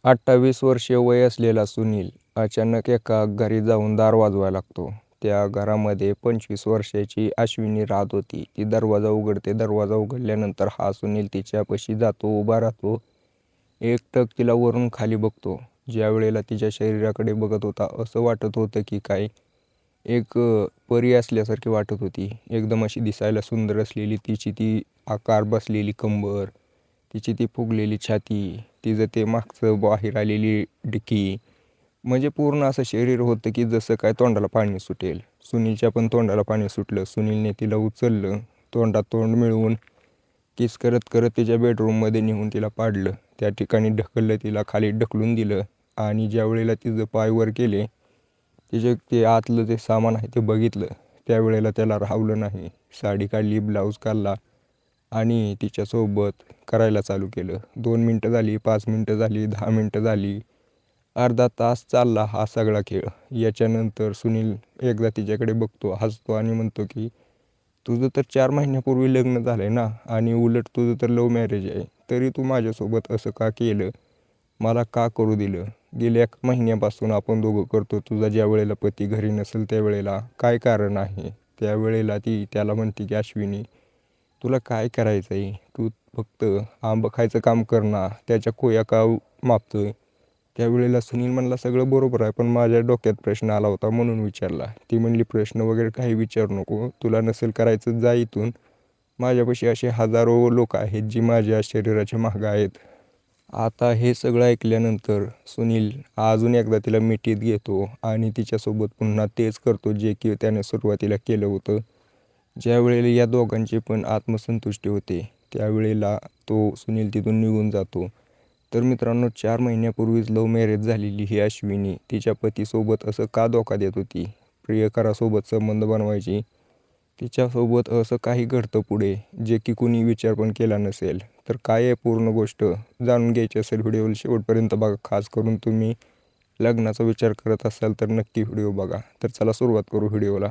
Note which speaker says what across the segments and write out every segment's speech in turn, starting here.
Speaker 1: 28 वर्षीय वय असलेला सुनील अचानक एका घरी जाऊन दार वाजवायला लागतो. त्या घरामध्ये 25 वर्षाची अश्विनी राहत होती. ती दरवाजा उघडते. दरवाजा उघडल्यानंतर हा सुनील तिच्यापाशी जातो, उभा राहतो. एकटक तिला वरून खाली बघतो. ज्या वेळेला तिच्या शरीराकडे बघत होता असं वाटत होतं की काय एक परी असल्यासारखी वाटत होती. एकदम अशी दिसायला सुंदर असलेली तिची ती आकार बसलेली कंबर, तिची ती फुगलेली छाती, तिचं ते मागचं बाहेर आलेली डिकी, म्हणजे पूर्ण असं शरीर होतं की जसं काय तोंडाला पाणी सुटेल. सुनीलच्या पण तोंडाला पाणी सुटलं. सुनीलने तिला उचललं, तोंडात तोंड मिळवून किस करत करत तिच्या बेडरूममध्ये नेऊन तिला पाडलं. त्या ठिकाणी ढकललं, तिला खाली ढकलून दिलं आणि ज्या वेळेला तिचं पाय वर केले, तिचे ते आतलं जे सामान आहे ते बघितलं. त्यावेळेला त्याला राहवलं नाही. साडी काढली, ब्लाऊज काढला आणि तिच्यासोबत करायला चालू केलं. 2 मिनटं झाली, 5 मिनटं झाली, 10 मिनटं झाली, अर्धा तास चालला हा सगळा खेळ. याच्यानंतर सुनील एकदा तिच्याकडे बघतो, हसतो आणि म्हणतो की तुझं तर 4 महिन्यापूर्वी लग्न झालं आहे ना, आणि उलट तुझं तर लव्ह मॅरेज आहे, तरी तू माझ्यासोबत असं का केलं? मला का करू दिलं? गेल्या 1 महिन्यापासून आपण दोघं करतो. तुझा ज्या वेळेला पती घरी नसेल त्यावेळेला काय कारण आहे? त्यावेळेला ती त्याला म्हणते की अश्विनी, तुला काय करायचं आहे? तू फक्त आंबं खायचं काम कर ना, त्याच्या कोया का मापतोय? त्यावेळेला सुनील म्हणला, सगळं बरोबर आहे, पण माझ्या डोक्यात प्रश्न आला होता म्हणून विचारला. ती म्हणली, प्रश्न वगैरे काही विचारू नको, तुला नसेल करायचं जा इथून. माझ्यापाशी असे हजारो लोक आहेत जी माझ्या शरीराच्या मागं आहेत. आता हे सगळं ऐकल्यानंतर सुनील अजून एकदा तिला मिठीत घेतो आणि तिच्यासोबत पुन्हा तेच करतो जे की त्याने सुरुवातीला केलं होतं. ज्या वेळेला या दोघांची पण आत्मसंतुष्टी होते त्यावेळेला तो सुनील तिथून निघून जातो. तर मित्रांनो, 4 महिन्यापूर्वीच लव्ह मॅरेज झालेली ही अश्विनी तिच्या पतीसोबत असं का धोका देत होती? प्रियकरासोबत संबंध बनवायची. तिच्यासोबत असं काही घडतं पुढे जे की कुणी विचार पण केला नसेल. तर काय आहे पूर्ण गोष्ट जाणून घ्यायची असेल व्हिडिओ शेवटपर्यंत बघा. खास करून तुम्ही लग्नाचा विचार करत असाल तर नक्की व्हिडिओ बघा. तर चला सुरुवात करू व्हिडिओला.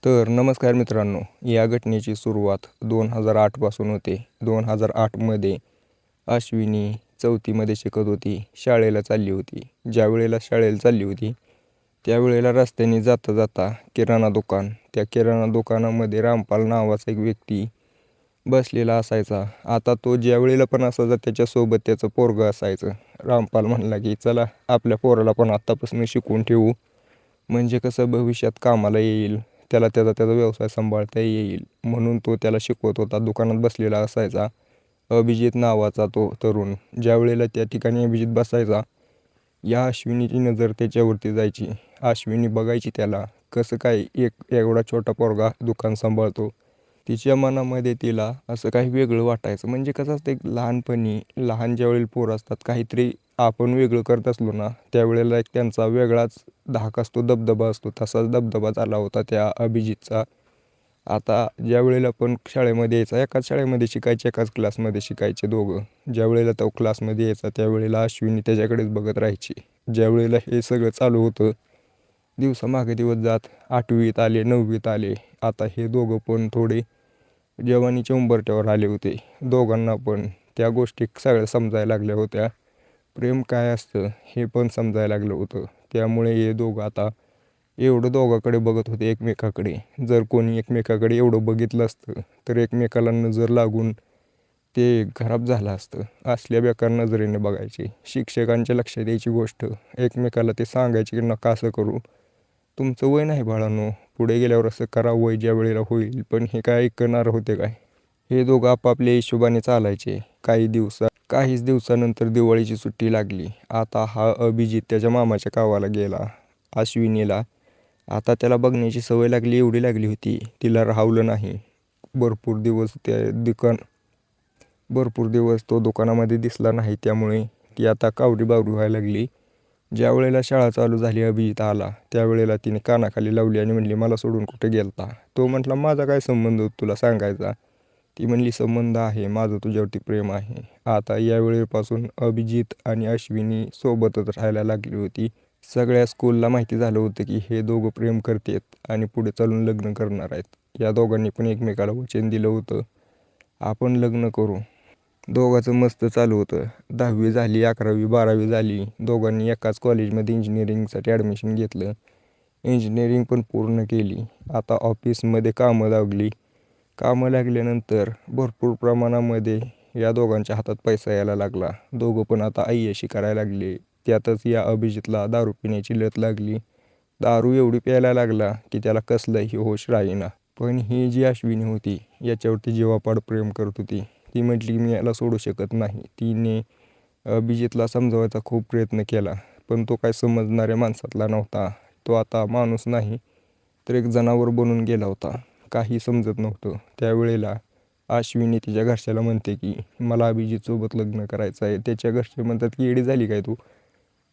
Speaker 1: तर नमस्कार मित्रांनो, या घटनेची सुरुवात 2008 पासून होते. 2008मध्ये अश्विनी 4थीमध्ये शिकत होती, शाळेला चालली होती. ज्या वेळेला शाळेला चालली होती त्यावेळेला रस्त्याने जाता जाता किराणा दुकान, त्या किराणा दुकानामध्ये रामपाल नावाचा एक व्यक्ती बसलेला असायचा. आता तो ज्या वेळेला पण असायचा त्याच्यासोबत त्याचं पोरगं असायचं. रामपाल म्हणला की चला आपल्या पोराला पण आत्तापासून शिकवून ठेवू, म्हणजे कसं भविष्यात कामाला येईल, त्याला त्याचा व्यवसाय सांभाळता येईल, म्हणून तो त्याला शिकवत होता. दुकानात बसलेला असायचा अभिजित नावाचा तो तरुण. ज्या वेळेला त्या ठिकाणी अभिजित बसायचा, या अश्विनीची नजर त्याच्यावरती जायची. अश्विनी बघायची त्याला, कसं काय एक एवढा छोटा पोरगा दुकान सांभाळतो. तिच्या मनामध्ये तिला असं काही वेगळं वाटायचं. म्हणजे कसं असतं, एक लहानपणी लहान ज्यावेळेला पोरं असतात काहीतरी आपण वेगळं करत असलो ना, त्यावेळेला एक त्यांचा वेगळाच धाक असतो, दबदबा असतो. तसाच दबदबा झाला होता त्या अभिजितचा. आता ज्या वेळेला पण शाळेमध्ये यायचा, एकाच शाळेमध्ये शिकायचे, एकाच क्लासमध्ये शिकायचे दोघं. ज्या वेळेला तो क्लासमध्ये यायचा त्यावेळेला अश्विनी त्याच्याकडेच बघत राहायची. ज्या वेळेला हे सगळं चालू होतं, दिवसामागे दिवस जात 8वीत आले, 9वीत आले. आता हे दोघं पण थोडे जवानीच्या उंबरठ्यावर आले होते. दोघांना पण त्या गोष्टी सगळ्या समजायला लागल्या होत्या. प्रेम काय असतं हे पण समजायला लागलं होतं. त्यामुळे हे दोघं आता एवढं दोघाकडे बघत होते एकमेकाकडे. जर कोणी एकमेकाकडे एवढं बघितलं असतं तर एकमेकाला नजर लागून ते खराब झालं असतं. असल्या बेकार नजरेने बघायचे. शिक्षकांच्या लक्षात द्यायची गोष्ट, एकमेकाला ते सांगायचे की नका असं करू, तुमचं वय नाही बाळांनो, पुढे गेल्यावर असं करा, वय ज्या वेळेला होईल. पण हे काय ऐकणार होते काय? हे दोघं आपापल्या हिशोबाने चालायचे. काहीच दिवसानंतर दिवाळीची सुट्टी लागली. आता हा अभिजित त्याच्या मामाच्या गावाला गेला. अश्विनीला आता त्याला बघण्याची सवय लागली, एवढी लागली होती तिला राहवलं नाही. भरपूर दिवस तो दुकानामध्ये दिसला नाही. त्यामुळे ती आता कावरी बावरी व्हायला लागली. ज्या वेळेला शाळा चालू झाली, अभिजित आला त्यावेळेला तिने कानाखाली लावली आणि म्हणली, मला सोडून कुठे गेलता? तो म्हटला, माझा काय संबंध तुला सांगायचा? ती म्हणली, संबंध आहे, माझं तुझ्यावरती प्रेम आहे. आता या वेळेपासून अभिजित आणि अश्विनी सोबतच राहायला लागली होती. सगळ्या स्कूलला माहिती झालं होतं की हे दोघं प्रेम करतात आणि पुढे चालून लग्न करणार आहेत. या दोघांनी पण एकमेकाला वचन दिलं होतं, आपण लग्न करू. दोघांचं मस्त चालू होतं. 10वी झाली, 11वी 12वी झाली. दोघांनी एकाच कॉलेजमध्ये इंजिनिअरिंगसाठी ॲडमिशन घेतलं. इंजिनिअरिंग पण पूर्ण केली. आता ऑफिसमध्ये कामं लागली. कामं लागल्यानंतर भरपूर प्रमाणामध्ये या दोघांच्या हातात पैसा यायला लागला. दोघं पण आता ऐयशी करायला लागले. त्यातच या अभिजितला दारू पिण्याची लत लागली. दारू एवढी प्यायला लागला की त्याला कसलंही होश राहीना. पण ही जी अश्विनी होती याच्यावरती जीवापाड प्रेम करत होती. ती म्हटली मी याला सोडू शकत नाही. तिने अभिजितला समजवायचा खूप प्रयत्न केला, पण तो काय समजणाऱ्या माणसातला नव्हता. तो आता माणूस नाही तर एक जनावर बनून गेला होता. काही समजत नव्हतं. त्यावेळेला अश्विनी तिच्या घरच्याला म्हणते की मला अभिजितसोबत लग्न करायचं आहे. त्याच्या घरचे म्हणतात की येडी झाली काय तू,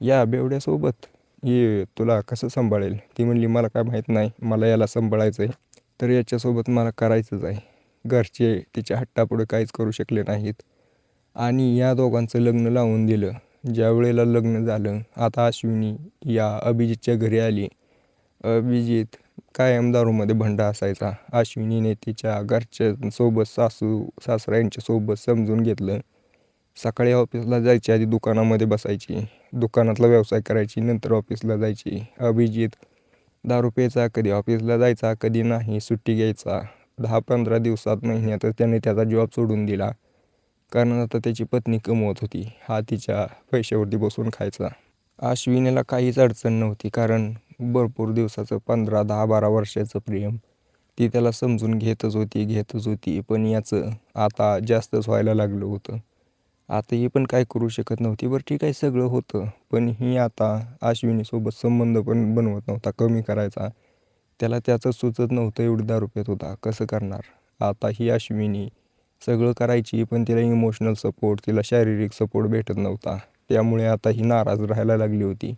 Speaker 1: या बेवड्यासोबत ये तुला कसं सांभाळेल. ती म्हणली मला काय माहीत नाही, मला याला सांभाळायचं आहे तर याच्यासोबत मला करायचंच आहे. घरचे तिच्या हट्टापुढे काहीच करू शकले नाहीत आणि या दोघांचं लग्न लावून दिलं. ज्या वेळेला लग्न झालं, आता अश्विनी या अभिजितच्या घरी आली. अभिजित कायम दारूमध्ये भंडा असायचा. अश्विनीने तिच्या घरच्यांसोबत सासू सासरा यांच्यासोबत समजून घेतलं. सकाळी ऑफिसला जायची आधी दुकानामध्ये बसायची, दुकानातला व्यवसाय करायची, नंतर ऑफिसला जायची. अभिजित दारू प्यायचा, कधी ऑफिसला जायचा, कधी नाही, सुट्टी घ्यायचा. 10-15 दिवसात महिन्यातच त्याने त्याचा जॉब सोडून दिला, कारण आता त्याची पत्नी कमवत होती. हा तिच्या पैशावरती बसून खायचा. अश्विनीला काहीच अडचण नव्हती, कारण भरपूर दिवसाचं 15, 10, 12 वर्षाचं प्रेम ती त्याला समजून घेतच होती. पण याचं आता जास्तच व्हायला लागलं होतं. आता ही पण काय करू शकत नव्हती. बरं ठीक आहे सगळं होतं, पण ही आता अश्विनीसोबत संबंध पण बनवत नव्हता, कमी करायचा. त्याला त्याचं सुचत नव्हतं, एवढी दारू पित होता, कसं करणार. आता ही अश्विनी सगळं करायची, पण तिला इमोशनल सपोर्ट, तिला शारीरिक सपोर्ट भेटत नव्हता. त्यामुळे आता ही नाराज राहायला लागली होती.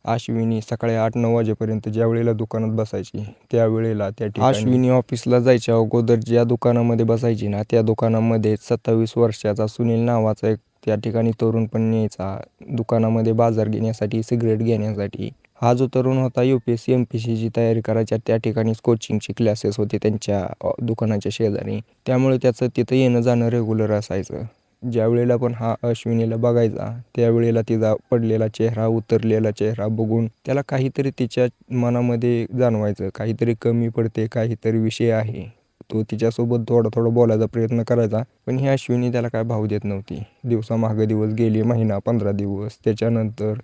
Speaker 1: अश्विनी सकाळी 8-9 वाजेपर्यंत ज्या वेळेला दुकानात बसायची त्यावेळेला त्या ठिकाणी अश्विनी ऑफिसला जायच्या अगोदर ज्या दुकानामध्ये बसायची ना, त्या दुकानामध्ये 27 वर्षाचा सुनील नावाचा एक त्या ठिकाणी तरुण पण यायचा. दुकानामध्ये बाजार घेण्यासाठी, सिगरेट घेण्यासाठी. हा जो तरुण होता UPSC MPSCची तयारी करायच्या त्या ठिकाणीच कोचिंगची क्लासेस होते त्यांच्या दुकानाच्या शेजारी. त्यामुळे त्याचं तिथं येणं जाणं रेग्युलर असायचं. ज्यावेळेला पण हा अश्विनीला बघायचा त्यावेळेला तिचा पडलेला चेहरा, उतरलेला चेहरा बघून त्याला काहीतरी तिच्या मनामध्ये जाणवायचं, काहीतरी कमी पडते, काहीतरी विषय आहे. तो तिच्यासोबत थोडं बोलायचा प्रयत्न करायचा, पण ही अश्विनी त्याला काय भाव देत नव्हती. दिवसामागे दिवस गेले, महिना 15 दिवस. त्याच्यानंतर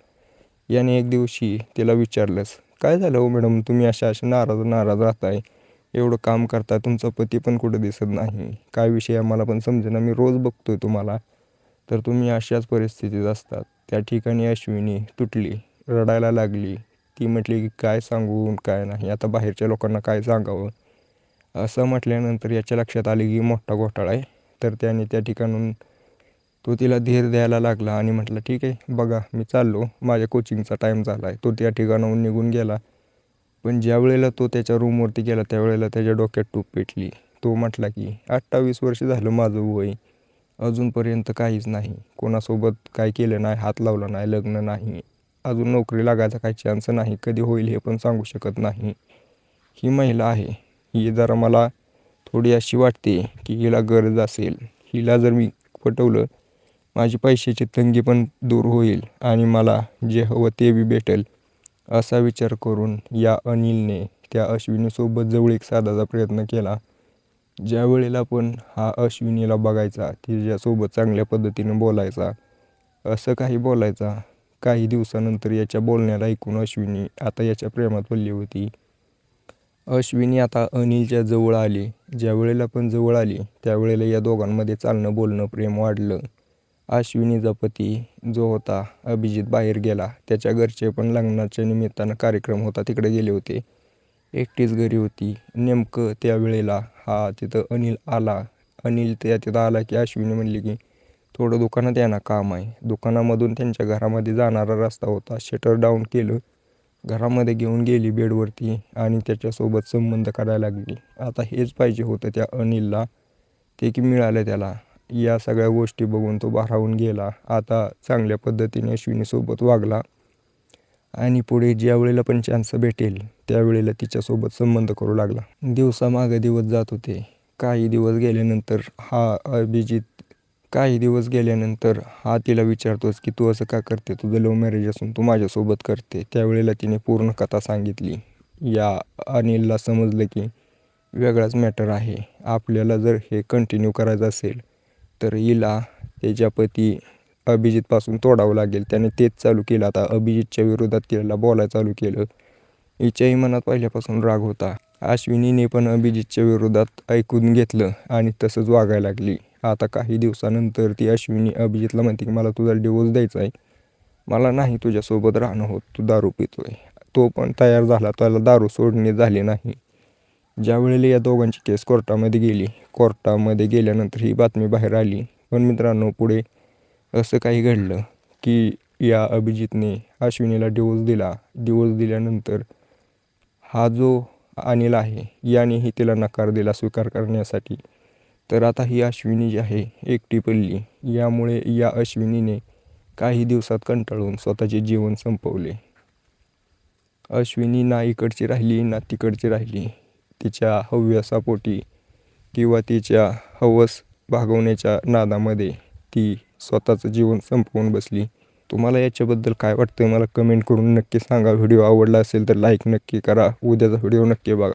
Speaker 1: याने एक दिवशी तिला विचारलंस, काय झालं हो मॅडम, तुम्ही अशा नाराज राहताय, एवढं काम करता, तुमचा पती पण कुठं दिसत नाही, काय विषय आहे मला पण समजेना, मी रोज बघतोय तुम्हाला, तर तुम्ही अशाच परिस्थितीत असतात. त्या ठिकाणी अश्विनी तुटली, रडायला लागली. ती म्हटली की काय सांगून काय नाही, आता बाहेरच्या लोकांना काय सांगावं. असं म्हटल्यानंतर याच्या लक्षात आले की मोठा घोटाळा आहे. तर त्याने त्या ठिकाणून तो तिला धीर द्यायला लागला आणि म्हटलं ठीक आहे बघा मी चाललो, माझ्या कोचिंगचा टाईम झाला आहे. तो त्या ठिकाणाहून निघून गेला. पण ज्या वेळेला तो त्याच्या रूमवरती गेला त्यावेळेला त्याच्या डोक्यात टूप पेटली. तो म्हटला की 28 वर्ष झालं माझं वय, अजूनपर्यंत काहीच नाही, कोणासोबत काय केलं नाही, हात लावला नाही, लग्न नाही, अजून नोकरी लागायचा काही चान्स नाही, कधी होईल हे पण सांगू शकत नाही. ही महिला आहे, ही जरा मला थोडी अशी वाटते की हिला गरज असेल. हिला जर मी पटवलं, माझी पैशाची तंगी पण दूर होईल आणि मला जे हवं ते बी भेटेल. असा विचार करून या अनिलने त्या अश्विनीसोबत जवळीक साधायचा प्रयत्न केला. ज्या वेळेला पण हा अश्विनीला बघायचा, तिच्यासोबत चांगल्या पद्धतीने बोलायचा, असं काही बोलायचा. काही दिवसानंतर याच्या बोलण्याला ऐकून अश्विनी आता याच्या प्रेमात पडली होती. अश्विनी आता अनिलच्या जवळ आली. ज्या वेळेला पण जवळ आली त्यावेळेला या दोघांमध्ये चालणं बोलणं प्रेम वाढलं. अश्विनीचा पती जो होता अभिजित बाहेर गेला. त्याच्या घरचे पण लग्नाच्या निमित्तानं कार्यक्रम होता तिकडे गेले होते. एकटीच घरी होती. नेमकं त्यावेळेला हा तिथं अनिल आला. अनिल तिथं आला की अश्विनी म्हणली की थोडं दुकानात या ना, काम आहे. दुकानामधून त्यांच्या घरामध्ये जाणारा रस्ता होता. शटर डाऊन केलं, घरामध्ये घेऊन गेली बेडवरती आणि त्याच्यासोबत संबंध करायला लागली. आता हेच पाहिजे होतं त्या अनिलला, ते की मिळालं त्याला. या सगळ्या गोष्टी बघून तो भारावून गेला. आता चांगल्या पद्धतीने अश्विनीसोबत वागला आणि पुढे ज्या वेळेला पण चान्स भेटेल त्यावेळेला तिच्यासोबत संबंध करू लागला. दिवसामागे दिवस जात होते. काही दिवस गेल्यानंतर हा अभिजित काही दिवस गेल्यानंतर हा तिला विचारतोच की तू असं का करते, तुझं लव्ह मॅरेज असून तू माझ्यासोबत करते. त्यावेळेला तिने पूर्ण कथा सांगितली. या अनिलला समजलं की वेगळाच मॅटर आहे. आपल्याला जर हे कंटिन्यू करायचं असेल तर हिला त्याच्या पती अभिजितपासून तोडावं लागेल. त्याने तेच चालू केलं. आता अभिजितच्या विरोधात तिला बोलायला चालू केलं. हिच्याही मनात पहिल्यापासून राग होता. अश्विनीने पण अभिजितच्या विरोधात ऐकून घेतलं आणि तसंच वागायला लागली. आता काही दिवसानंतर ती अश्विनी अभिजितला म्हणते की मला तुझा डिवोर्स द्यायचा आहे, मला नाही तुझ्यासोबत राहणं होत, तू दारू पितोय. तो पण तयार झाला, त्याला दारू सोडणे झाले नाही. ज्यावेळेला या दोघांची केस कोर्टामध्ये गेली, कोर्टामध्ये गेल्यानंतर ही बातमी बाहेर आली. पण मित्रांनो, पुढे असं काही घडलं की या अभिजितने अश्विनीला डिवोर्स दिला. डिवोर्स दिल्यानंतर हा जो अनिल आहे यानेही तिला नकार दिला स्वीकार करण्यासाठी. तर आता ही अश्विनी जी आहे एकटी पडली. यामुळे या अश्विनीने काही दिवसात कंटाळून स्वतःचे जीवन संपवले. अश्विनी ना इकडची राहिली ना तिकडची राहिली. तिच्या हव्यासापोटी किंवा तिच्या हवस भागवण्याच्या नादामध्ये ती स्वतःचं जीवन संपवून बसली. तुम्हाला याच्याबद्दल काय वाटतं मला कमेंट करून नक्की सांगा. व्हिडिओ आवडला असेल तर लाईक नक्की करा. उद्याचा व्हिडिओ नक्की बघा.